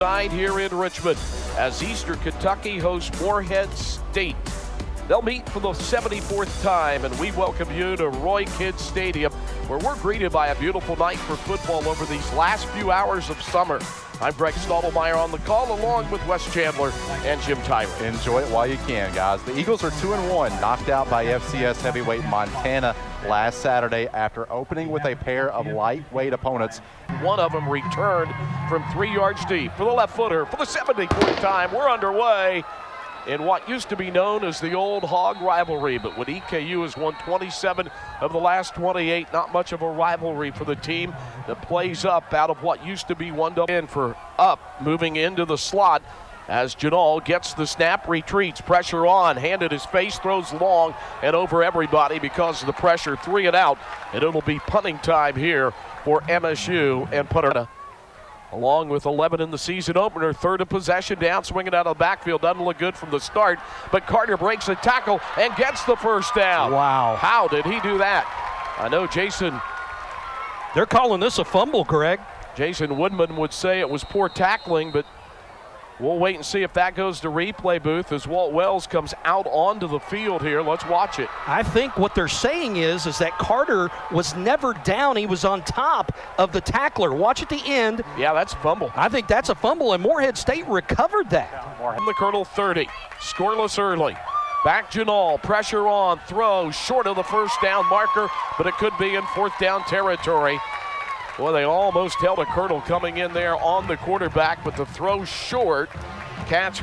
Side here in Richmond as Eastern Kentucky hosts Morehead State. They'll meet for the 74th time, and we welcome you to Roy Kidd Stadium, where we're greeted by a beautiful night for football over these last few hours of summer. I'm Greg Stottlemyre on the call, along with Wes Chandler and Jim Tyler. Enjoy it while you can, guys. The Eagles are 2-1, knocked out by FCS heavyweight Montana last Saturday after opening with a pair of lightweight opponents. One of them returned from 3 yards deep for the left footer for the 74th time. We're underway in what used to be known as the old Hog rivalry, but when EKU has won 27 of the last 28, not much of a rivalry for the team that plays up out of what used to be 1-in for up, moving into the slot as Janal gets the snap, retreats, pressure on, hand at his face, throws long and over everybody because of the pressure, 3 and out, and it'll be punting time here for MSU and punter. Along with 11 in the season opener, third of possession down, swinging out of the backfield. Doesn't look good from the start, but Carter breaks a tackle and gets the first down. Wow. How did he do that? I know Jason. They're calling this a fumble, Greg. Jason Woodman would say it was poor tackling, but we'll wait and see if that goes to replay booth as Walt Wells comes out onto the field here. Let's watch it. I think what they're saying is that Carter was never down. He was on top of the tackler. Watch at the end. Yeah, that's a fumble. I think that's a fumble, and Morehead State recovered that. From the Colonel 30, scoreless early. Back Janal, pressure on, throw short of the first down marker, but it could be in fourth down territory. Well, they almost held a Colonel coming in there on the quarterback, but the throw short. Catch.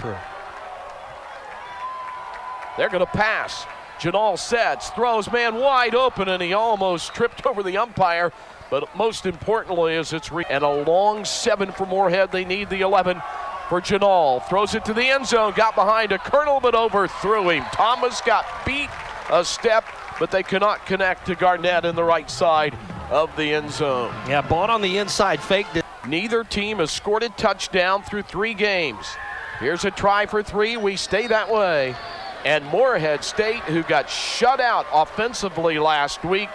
They're going to pass. Janal sets, throws, man wide open, and he almost tripped over the umpire. But most importantly is and a long 7 for Morehead. They need the 11 for Janal. Throws it to the end zone, got behind a Colonel, but overthrew him. Thomas got beat a step, but they cannot connect to Garnett in the right side of the end zone. Yeah, bought on the inside, faked it. Neither team has scored a touchdown through 3 games. Here's a try for 3. We stay that way. And Morehead State, who got shut out offensively last week,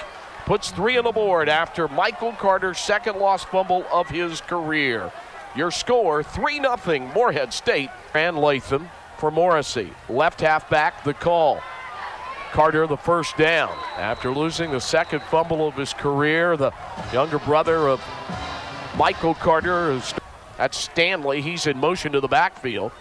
puts 3 on the board after Michael Carter's second lost fumble of his career. Your score, 3-0 Morehead State. And Latham for Morrissey. Left halfback, the call. Carter the first down after losing the second fumble of his career. The younger brother of Michael Carter, that's Stanley. He's in motion to the backfield,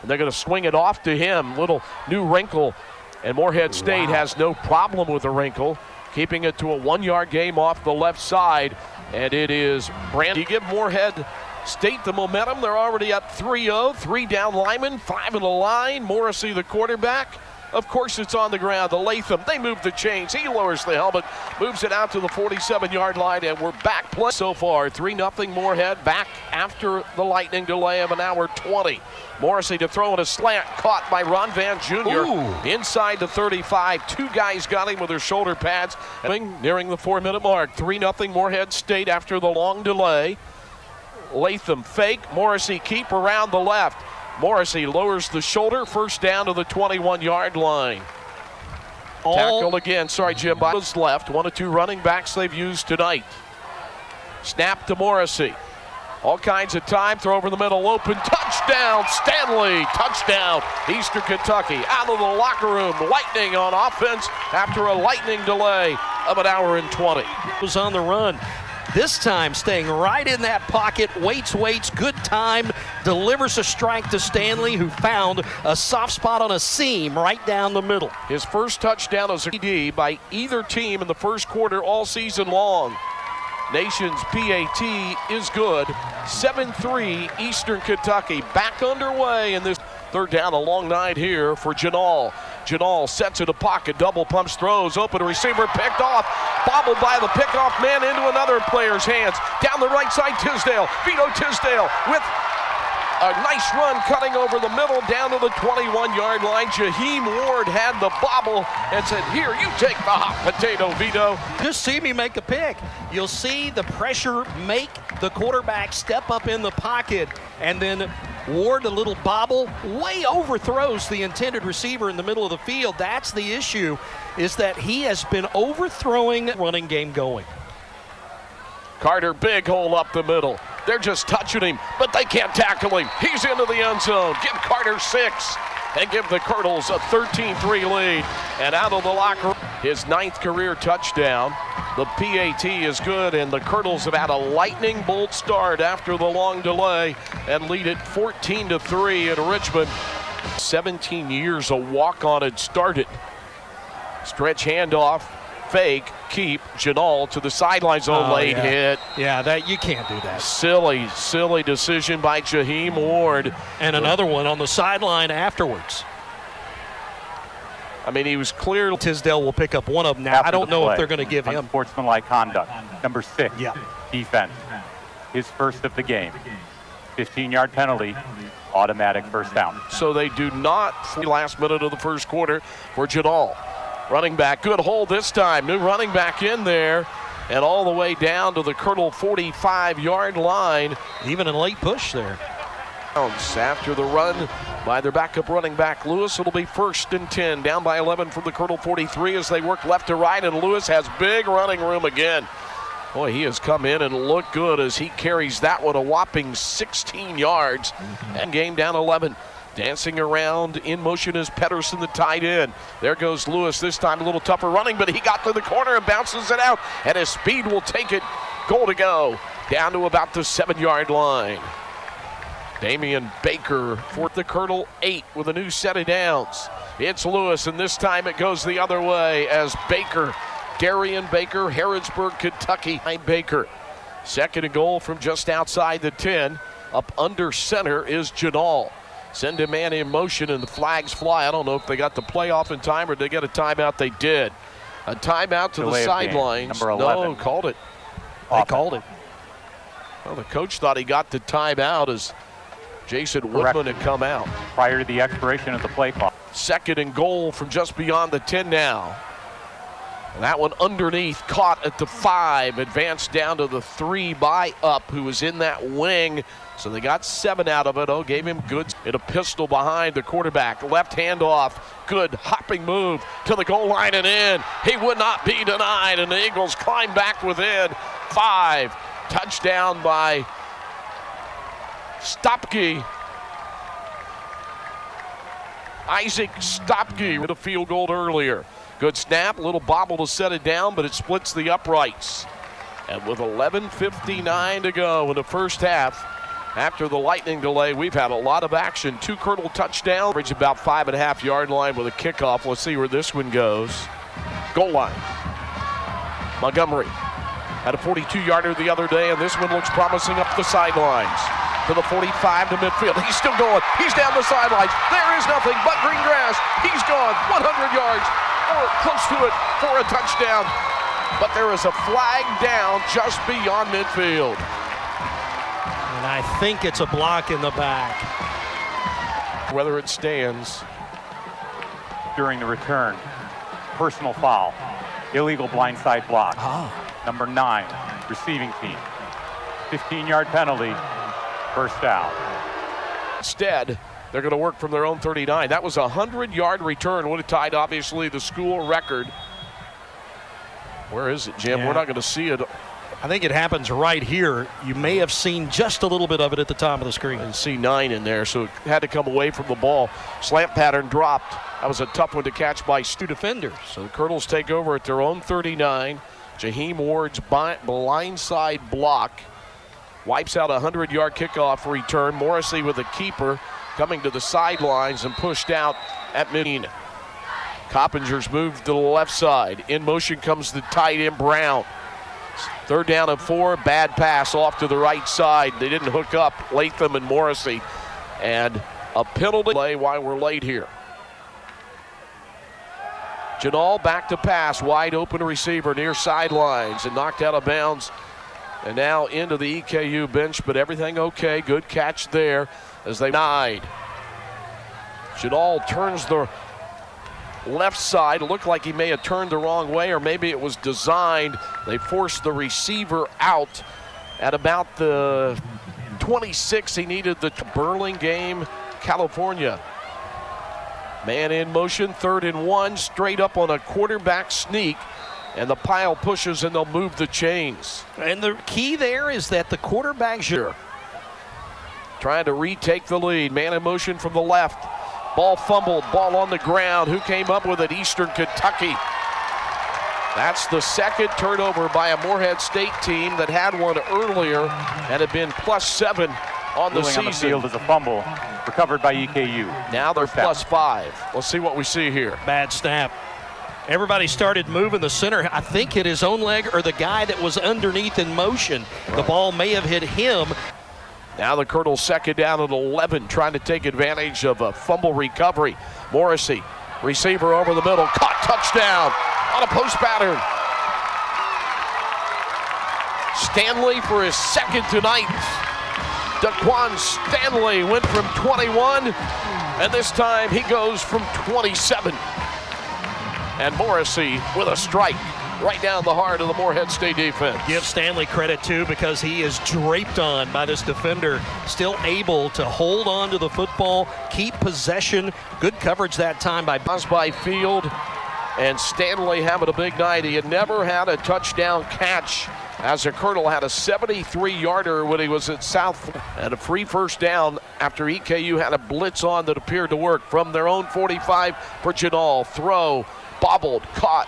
and they're going to swing it off to him. Little new wrinkle, and Morehead State has no problem with the wrinkle, keeping it to a 1-yard game off the left side, and it is Brandon. You give Morehead State the momentum. They're already up 3-0, 3 down linemen, 5 in the line. Morrissey the quarterback. Of course, it's on the ground. The Latham, they move the chains. He lowers the helmet, moves it out to the 47-yard line, and we're back play so far. 3-0 Morehead, back after the lightning delay of an hour 20. Morrissey to throw in a slant, caught by Ron Van Jr. Ooh. Inside the 35. 2 guys got him with their shoulder pads. Nearing the 4-minute mark. 3-0 Morehead State after the long delay. Latham fake. Morrissey keep around the left. Morrissey lowers the shoulder, first down to the 21-yard line. Tackle again, sorry Jim, was left. 1 of 2 running backs they've used tonight. Snap to Morrissey. All kinds of time, throw over the middle, open, touchdown, Stanley, touchdown, Eastern Kentucky. Out of the locker room, Lightning on offense after a lightning delay of an hour and 20. Was on the run. This time staying right in that pocket, waits, good time, delivers a strike to Stanley, who found a soft spot on a seam right down the middle. His first touchdown as a TD by either team in the first quarter all season long. Nation's PAT is good. 7-3 Eastern Kentucky, back underway in this third down. A long night here for Janal. Janal sets in the pocket, double pumps, throws, open receiver, picked off, bobbled by the pickoff man into another player's hands. Down the right side, Tisdale, Vito Tisdale with a nice run cutting over the middle down to the 21-yard line. Jaheim Ward had the bobble and said, here, you take the hot potato, Vito. Just see me make a pick. You'll see the pressure make the quarterback step up in the pocket, and then Ward, a little bobble, way overthrows the intended receiver in the middle of the field. That's the issue, is that he has been overthrowing running game going. Carter, big hole up the middle. They're just touching him, but they can't tackle him. He's into the end zone. Give Carter 6 and give the Colonels a 13-3 lead. And out of the locker room, his 9th career touchdown. The PAT is good, and the Colonels have had a lightning bolt start after the long delay and lead it 14-3 in Richmond. 17 years a walk-on had started. Stretch handoff, fake, keep, Janal to the sidelines. Late hit. Yeah, that you can't do that. Silly decision by Jaheim Ward. And another one on the sideline afterwards. I mean, he was clear. Tisdale will pick up one of them now. I don't know if they're going to give him. Unsportsmanlike conduct. Number 6, defense. His first of the game. 15-yard penalty, automatic first down. So they do not, last minute of the first quarter for Janal. Running back, good hold this time. New running back in there and all the way down to the Colonel 45-yard line. Even a late push there. After the run by their backup running back, Lewis, it'll be 1st and 10. Down by 11 from the Colonel 43 as they work left to right, and Lewis has big running room again. Boy, he has come in and looked good as he carries that one a whopping 16 yards. And game down 11. Dancing around in motion is Pedersen, the tight end. There goes Lewis, this time a little tougher running, but he got to the corner and bounces it out, and his speed will take it. Goal to go. Down to about the 7-yard line. Damian Baker for the Colonel 8 with a new set of downs. It's Lewis, and this time it goes the other way as Baker, Darian Baker, Harrodsburg, Kentucky. Baker, 2nd and goal from just outside the 10. Up under center is Janal. Send a man in motion and the flags fly. I don't know if they got the play off in time or they got a timeout. They did. A timeout to the sidelines. Number 11. No, called it. They called it. Well, the coach thought he got the timeout as Jason Woodman had come out. Prior to the expiration of the play clock. 2nd and goal from just beyond the 10 now. And that one underneath, caught at the 5, advanced down to the 3 by Up, who was in that wing. So they got 7 out of it. Gave him good in a pistol behind the quarterback. Left handoff, good hopping move to the goal line and in. He would not be denied, and the Eagles climb back within 5. Touchdown by Stopke. Isaac Stopke with a field goal earlier. Good snap, a little bobble to set it down, but it splits the uprights. And with 11:59 to go in the first half, after the lightning delay, we've had a lot of action. 2 Colonel touchdowns, average about 5.5-yard line with a kickoff. Let's see where this one goes. Goal line. Montgomery had a 42-yarder the other day, and this one looks promising up the sidelines. To the 45 to midfield. He's still going. He's down the sidelines. There is nothing but green grass. He's gone 100 yards or close to it for a touchdown. But there is a flag down just beyond midfield. And I think it's a block in the back. Whether it stands. During the return, personal foul, illegal blindside block. Number 9, receiving team. 15-yard penalty. First down. Instead, they're going to work from their own 39. That was a 100-yard return. Would have tied, obviously, the school record. Where is it, Jim? Yeah. We're not going to see it. I think it happens right here. You may have seen just a little bit of it at the top of the screen. And see 9 in there, so it had to come away from the ball. Slant pattern dropped. That was a tough one to catch by 2 defenders. So the Colonels take over at their own 39. Jaheim Ward's blindside block wipes out a 100-yard kickoff return. Morrissey with a keeper coming to the sidelines and pushed out at mid. Coppinger's moved to the left side. In motion comes the tight end Brown. 3rd down and 4, bad pass off to the right side. They didn't hook up, Latham and Morrissey. And a penalty play while we're late here. Janal back to pass, wide open receiver near sidelines and knocked out of bounds. And now into the EKU bench, but everything okay. Good catch there as they denied. Janal turns the left side. It looked like he may have turned the wrong way, or maybe it was designed. They forced the receiver out at about the 26. He needed the Burlingame, California. Man in motion, 3rd and 1, straight up on a quarterback sneak. And the pile pushes and they'll move the chains. And the key there is that the quarterback should. Trying to retake the lead. Man in motion from the left. Ball fumbled, ball on the ground. Who came up with it? Eastern Kentucky. That's the second turnover by a Morehead State team that had one earlier and had been +7 on the season. On the field is a fumble recovered by EKU. Now they're +5. Let's see what we see here. Bad snap. Everybody started moving. The center, I think, hit his own leg or the guy that was underneath in motion. Right. The ball may have hit him. Now the Colonel's second down at 11, trying to take advantage of a fumble recovery. Morrissey, receiver over the middle, caught, touchdown on a post pattern. Stanley for his second tonight. Daquan Stanley went from 21, and this time he goes from 27. And Morrissey with a strike right down the heart of the Morehead State defense. Give Stanley credit, too, because he is draped on by this defender, still able to hold on to the football, keep possession. Good coverage that time by Field. And Stanley having a big night. He had never had a touchdown catch, as the Colonel had a 73-yarder when he was at South, and a free first down after EKU had a blitz on that appeared to work from their own 45 for Janal. Throw, bobbled, caught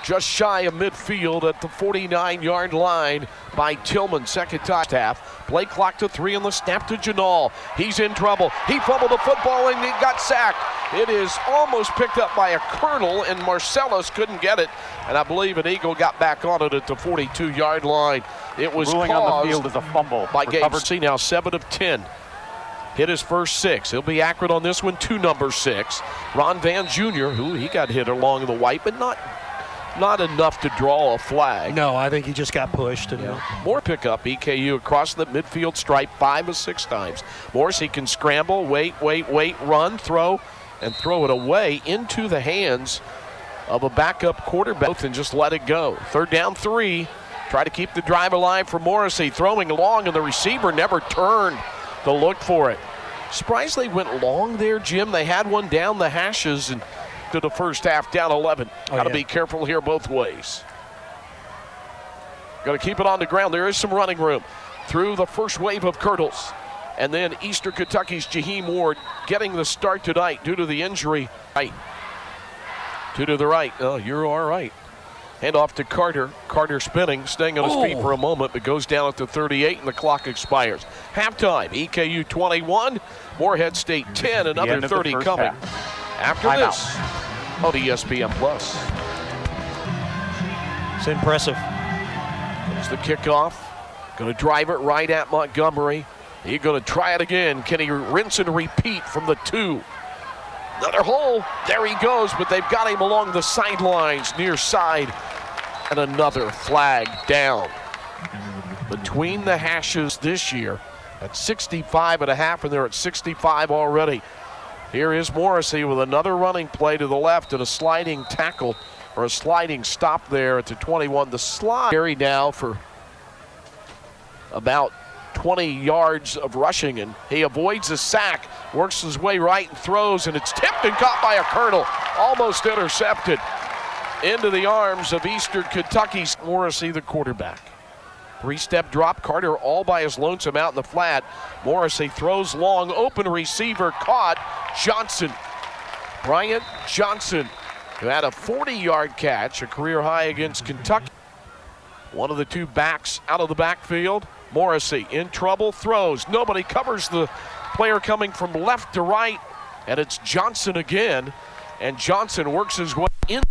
just shy of midfield at the 49-yard line by Tillman. Second half. Play clock to 3 on the snap to Janal. He's in trouble. He fumbled the football and he got sacked. It is almost picked up by a Colonel, and Marcellus couldn't get it. And I believe an Eagle got back on it at the 42-yard line. It was ruling on the field as a fumble by Gabe. See now 7 of 10. Hit his first 6. He'll be accurate on this one to number 6. Ron Van Jr., who he got hit along the white, but not enough to draw a flag. No, I think he just got pushed. And More pickup. EKU across the midfield stripe 5 of 6 times. Morrissey can scramble, wait, run, throw, and throw it away into the hands of a backup quarterback and just let it go. Third down 3. Try to keep the drive alive for Morrissey. Throwing long, and the receiver never turned to look for it. Surprised they went long there, Jim. They had one down the hashes and to the first half, down 11. Got to be careful here both ways. Got to keep it on the ground. There is some running room through the first wave of Colonels. And then Eastern Kentucky's Jaheim Ward getting the start tonight due to the injury. Right. Two to the right. Oh, you're all right. Hand off to Carter. Carter spinning, staying on his feet for a moment, but goes down at the 38, and the clock expires. Halftime, EKU 21, Morehead State 10, another 30 coming. After this, on ESPN+. It's impressive. There's the kickoff. Going to drive it right at Montgomery. He's going to try it again. Can he rinse and repeat from the 2? Another hole. There he goes, but they've got him along the sidelines, near side. And another flag down. Between the hashes this year at 65.5, and they're at 65 already. Here is Morrissey with another running play to the left and a sliding tackle, or a sliding stop there at the 21. The slide carry now for about 20 yards of rushing, and he avoids a sack, works his way right and throws, and it's tipped and caught by a Colonel. Almost intercepted into the arms of Eastern Kentucky's Morrissey, the quarterback. 3-step drop, Carter all by his lonesome out in the flat. Morrissey throws long, open receiver caught. Johnson, Bryant Johnson, who had a 40-yard catch, a career high against Kentucky. One of the 2 backs out of the backfield. Morrissey in trouble, throws. Nobody covers the player coming from left to right, and it's Johnson again. And Johnson works his way in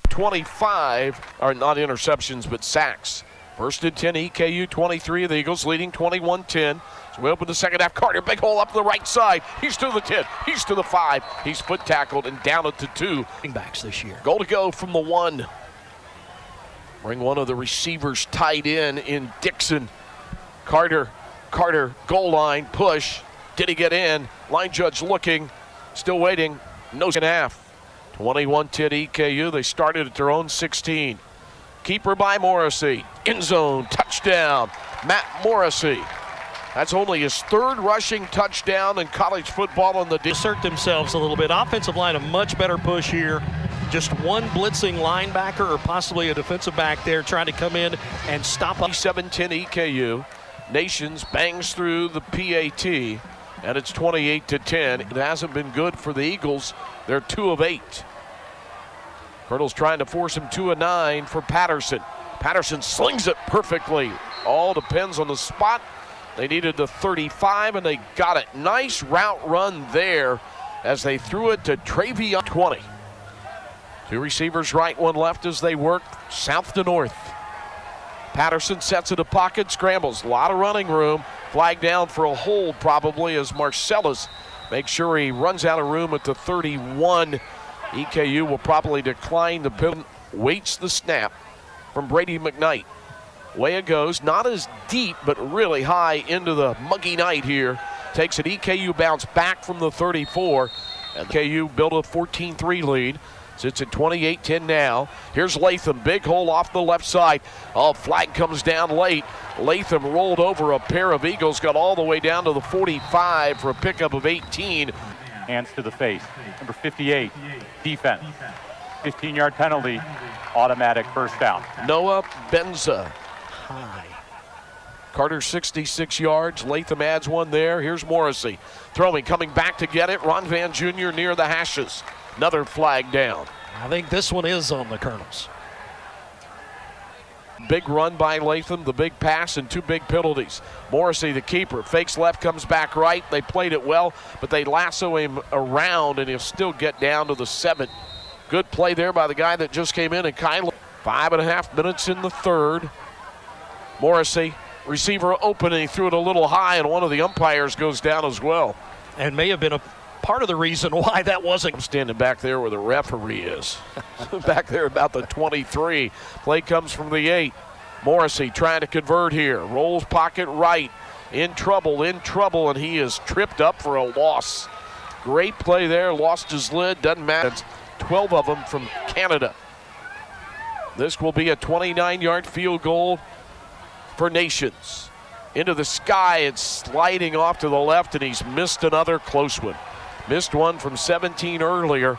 25, or not interceptions, but sacks. First and 10, EKU 23 of the Eagles, leading 21-10. So we open the second half. Carter, big hole up the right side. He's to the 10. He's to the 5. He's foot tackled and down at the 2. Backs this year. Goal to go from the 1. Bring one of the receivers tight in Dixon. Carter, goal line, push. Did he get in? Line judge looking, still waiting. No second half. 21-10 EKU. They started at their own 16. Keeper by Morrissey. End zone, touchdown. Matt Morrissey. That's only his 3rd rushing touchdown in college football on the assert themselves a little bit. Offensive line, a much better push here. just one blitzing linebacker or possibly a defensive back there trying to come in and stop up. 7-10 EKU. Nations bangs through the PAT, and it's 28-10. It hasn't been good for the Eagles. They're 2 of 8. Colonel's trying to force him 2 of 9 for Patterson. Patterson slings it perfectly. All depends on the spot. They needed the 35, and they got it. Nice route run there as they threw it to Travion. 20. 2 receivers right, 1 left as they work south to north. Patterson sets it a pocket, scrambles. A lot of running room. Flag down for a hold probably as Marcellus makes sure he runs out of room at the 31. EKU will probably decline the penalty. Waits the snap from Brady McKnight. Way it goes, not as deep, but really high into the muggy night here. Takes it, EKU bounce back from the 34. And EKU built a 14-3 lead. Sits at 28-10 now. Here's Latham, big hole off the left side. Oh, flag comes down late. Latham rolled over a pair of Eagles, got all the way down to the 45 for a pickup of 18. Hands to the face. Number 58, defense. 15-yard penalty, automatic first down. Noah Benza. High. Carter 66 yards. Latham adds 1 there. Here's Morrissey. Throwing, coming back to get it. Ron Van Jr. near the hashes. Another flag down. I think this one is on the Colonels. Big run by Latham, the big pass, and 2 big penalties. Morrissey, the keeper, fakes left, comes back right. They played it well, but they lasso him around, and he'll still get down to the 7. Good play there by the guy that just came in, and Kyler. 5.5 minutes in the third. Morrissey, receiver open, and he threw it a little high, and one of the umpires goes down as well. And may have been a part of the reason why that wasn't. I'm standing back there where the referee is. Back there about the 23. Play comes from the 8. Morrissey trying to convert here. Rolls pocket right. In trouble, and he is tripped up for a loss. Great play there. Lost his lid. Doesn't matter. It's 12 of them from Canada. This will be a 29-yard field goal for Nations. Into the sky, it's sliding off to the left, and he's missed another close one. Missed one from 17 earlier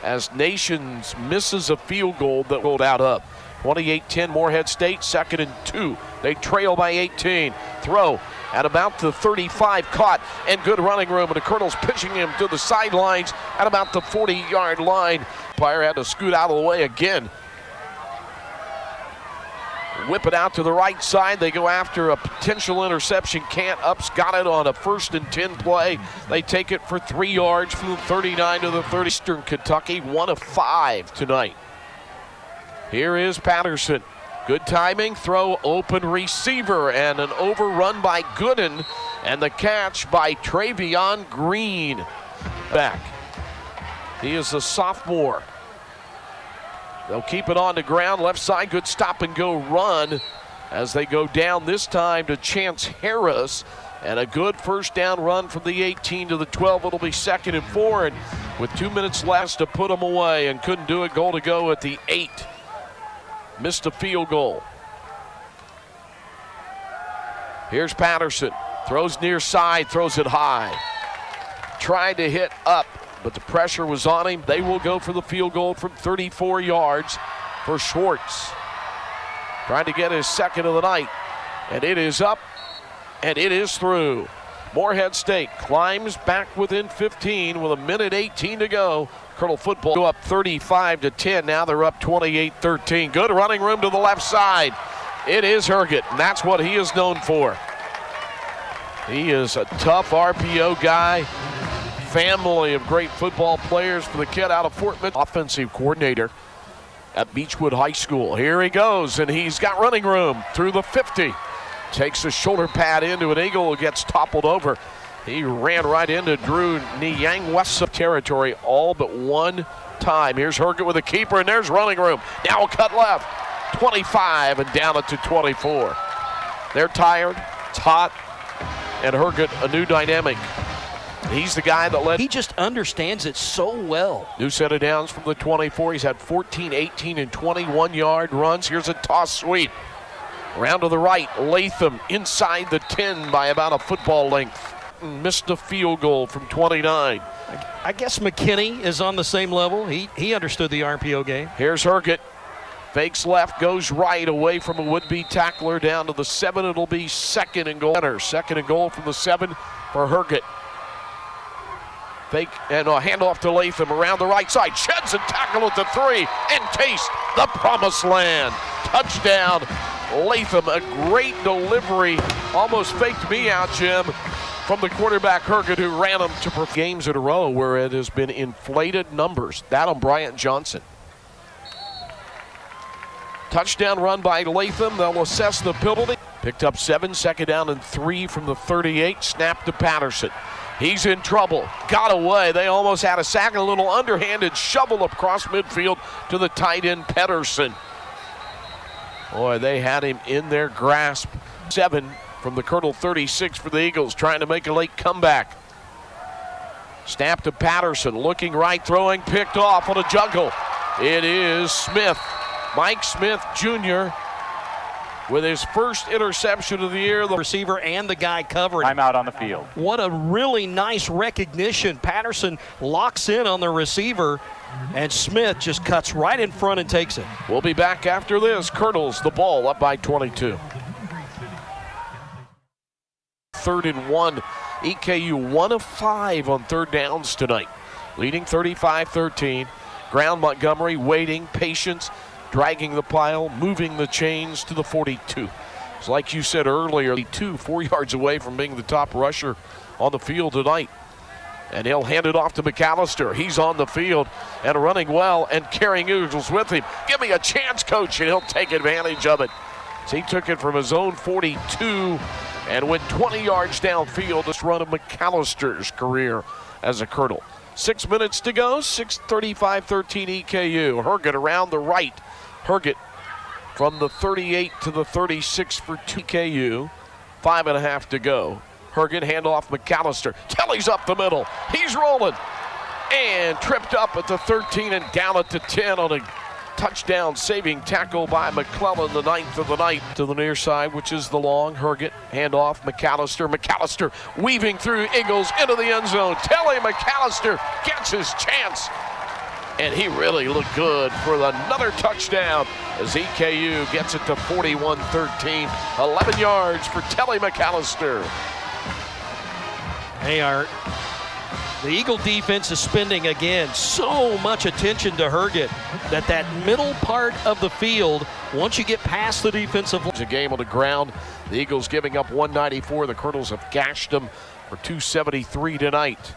as Nations misses a field goal that rolled out up. 28-10 Morehead State, 2nd and 2. They trail by 18. Throw at about the 35, caught, and good running room, and the Colonels pitching him to the sidelines at about the 40-yard line. Umpire had to scoot out of the way again. Whip it out to the right side. They go after a potential interception. Can't. Up's got it on a 1st and 10 play. They take it for 3 yards from the 39 to the 30. Eastern Kentucky, 1 of 5 tonight. Here is Patterson. Good timing. Throw, open receiver, and an overrun by Gooden, and the catch by Travion Green. Back. He is a sophomore. They'll keep it on the ground. Left side, good stop and go run as they go down this time to Chance Harris. And a good first down run from the 18 to the 12. It'll be 2nd and 4. And with 2 minutes left to put them away, and couldn't do it. Goal to go at the 8. Missed a field goal. Here's Patterson. Throws near side, throws it high. Tried to hit up, but the pressure was on him. They will go for the field goal from 34 yards for Schwartz. Trying to get his 2nd of the night. And it is up, and it is through. Morehead State climbs back within 15 with 1:18 to go. Colonel football go up 35-10. Now they're up 28-13. Good running room to the left side. It is Herget, and that's what he is known for. He is a tough RPO guy. Family of great football players for the kid out of Fort Mill. Offensive coordinator at Beechwood High School. Here he goes, and he's got running room through the 50. Takes a shoulder pad into an Eagle who gets toppled over. He ran right into Drew Niang West territory all but one time. Here's Herget with a keeper, and there's running room. Now a cut left. 25 and down it to 24. They're tired, it's hot, and Herget a new dynamic. He's the guy that led. He just understands it so well. New set of downs from the 24. He's had 14, 18, and 21-yard runs. Here's a toss sweep. Round to the right, Latham inside the 10 by about a football length. Martin missed a field goal from 29. I guess McKinney is on the same level. He understood the RPO game. Here's Herget. Fakes left, goes right, away from a would-be tackler down to the 7. It'll be second and goal. Second and goal from the 7 for Herget. Fake and a handoff to Latham around the right side. Sheds a tackle at the 3 and taste the promised land. Touchdown, Latham. A great delivery. Almost faked me out, Jim, from the quarterback Herget, who ran him to games in a row where it has been inflated numbers. That on Bryant Johnson. Touchdown run by Latham. They'll assess the penalty. Picked up 7, second down and 3 from the 38. Snap to Patterson. He's in trouble. Got away. They almost had a sack. A little underhanded shovel across midfield to the tight end Pedersen. Boy, they had him in their grasp. 7 from the Colonel 36 for the Eagles, trying to make a late comeback. Snap to Patterson. Looking right, throwing, picked off on a juggle. It is Smith. Mike Smith Jr. with his first interception of the year. The receiver and the guy covering. I'm out on the field. What a really nice recognition. Patterson locks in on the receiver, and Smith just cuts right in front and takes it. We'll be back after this. Colonels the ball up by 22. 3rd and 1. EKU 1 of 5 on third downs tonight. Leading 35-13. Ground Montgomery waiting, patience, dragging the pile, moving the chains to the 42. It's like you said earlier, 4 yards away from being the top rusher on the field tonight. And he'll hand it off to McAllister. He's on the field and running well and carrying Eagles with him. Give me a chance, coach, and he'll take advantage of it. So he took it from his own 42 and went 20 yards downfield. This run of McAllister's career as a Colonel. 6 minutes to go, 6:35-13 EKU. Herget around the right. Herget from the 38 to the 36 for EKU. 5.5 to go. Herget handoff McAllister. Kelly's up the middle. He's rolling. And tripped up at the 13 and down at the 10 on a touchdown saving tackle by McClellan, the 9th of the night. To the near side, which is the long. Herget handoff McAllister. McAllister weaving through Eagles into the end zone. Telly McAllister gets his chance. And he really looked good for another touchdown as EKU gets it to 41-13. 11 yards for Telly McAllister. The Eagle defense is spending, again, so much attention to Herget that middle part of the field, once you get past the defensive line. A game on the ground. The Eagles giving up 194. The Colonels have gashed them for 273 tonight.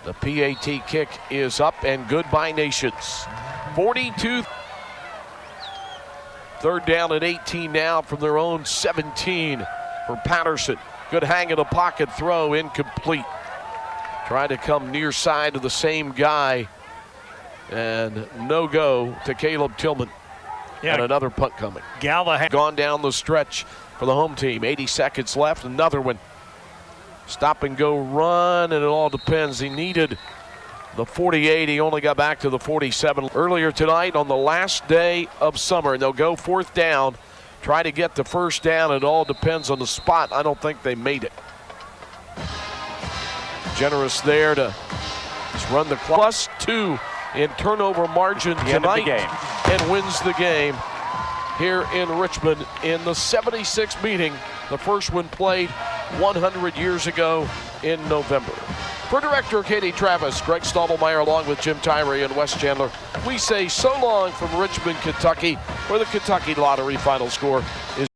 The PAT kick is up and good by Nations. 42. 3rd down and 18 now from their own 17 for Patterson. Good hang in the pocket throw, incomplete. Trying to come near side to the same guy. And no go to Caleb Tillman. Yeah. And another punt coming. Galva gone down the stretch for the home team. 80 seconds left, another one. Stop and go run, and it all depends. He needed the 48. He only got back to the 47 earlier tonight on the last day of summer. And they'll go 4th down, try to get the first down. It all depends on the spot. I don't think they made it. Generous there to just run the clock. +2 in turnover margin tonight and wins the game here in Richmond in the 76 meeting. The first one played 100 years ago in November. For Director Katie Travis, Greg Stottlemyre along with Jim Tyree and Wes Chandler, we say so long from Richmond, Kentucky, where the Kentucky Lottery final score is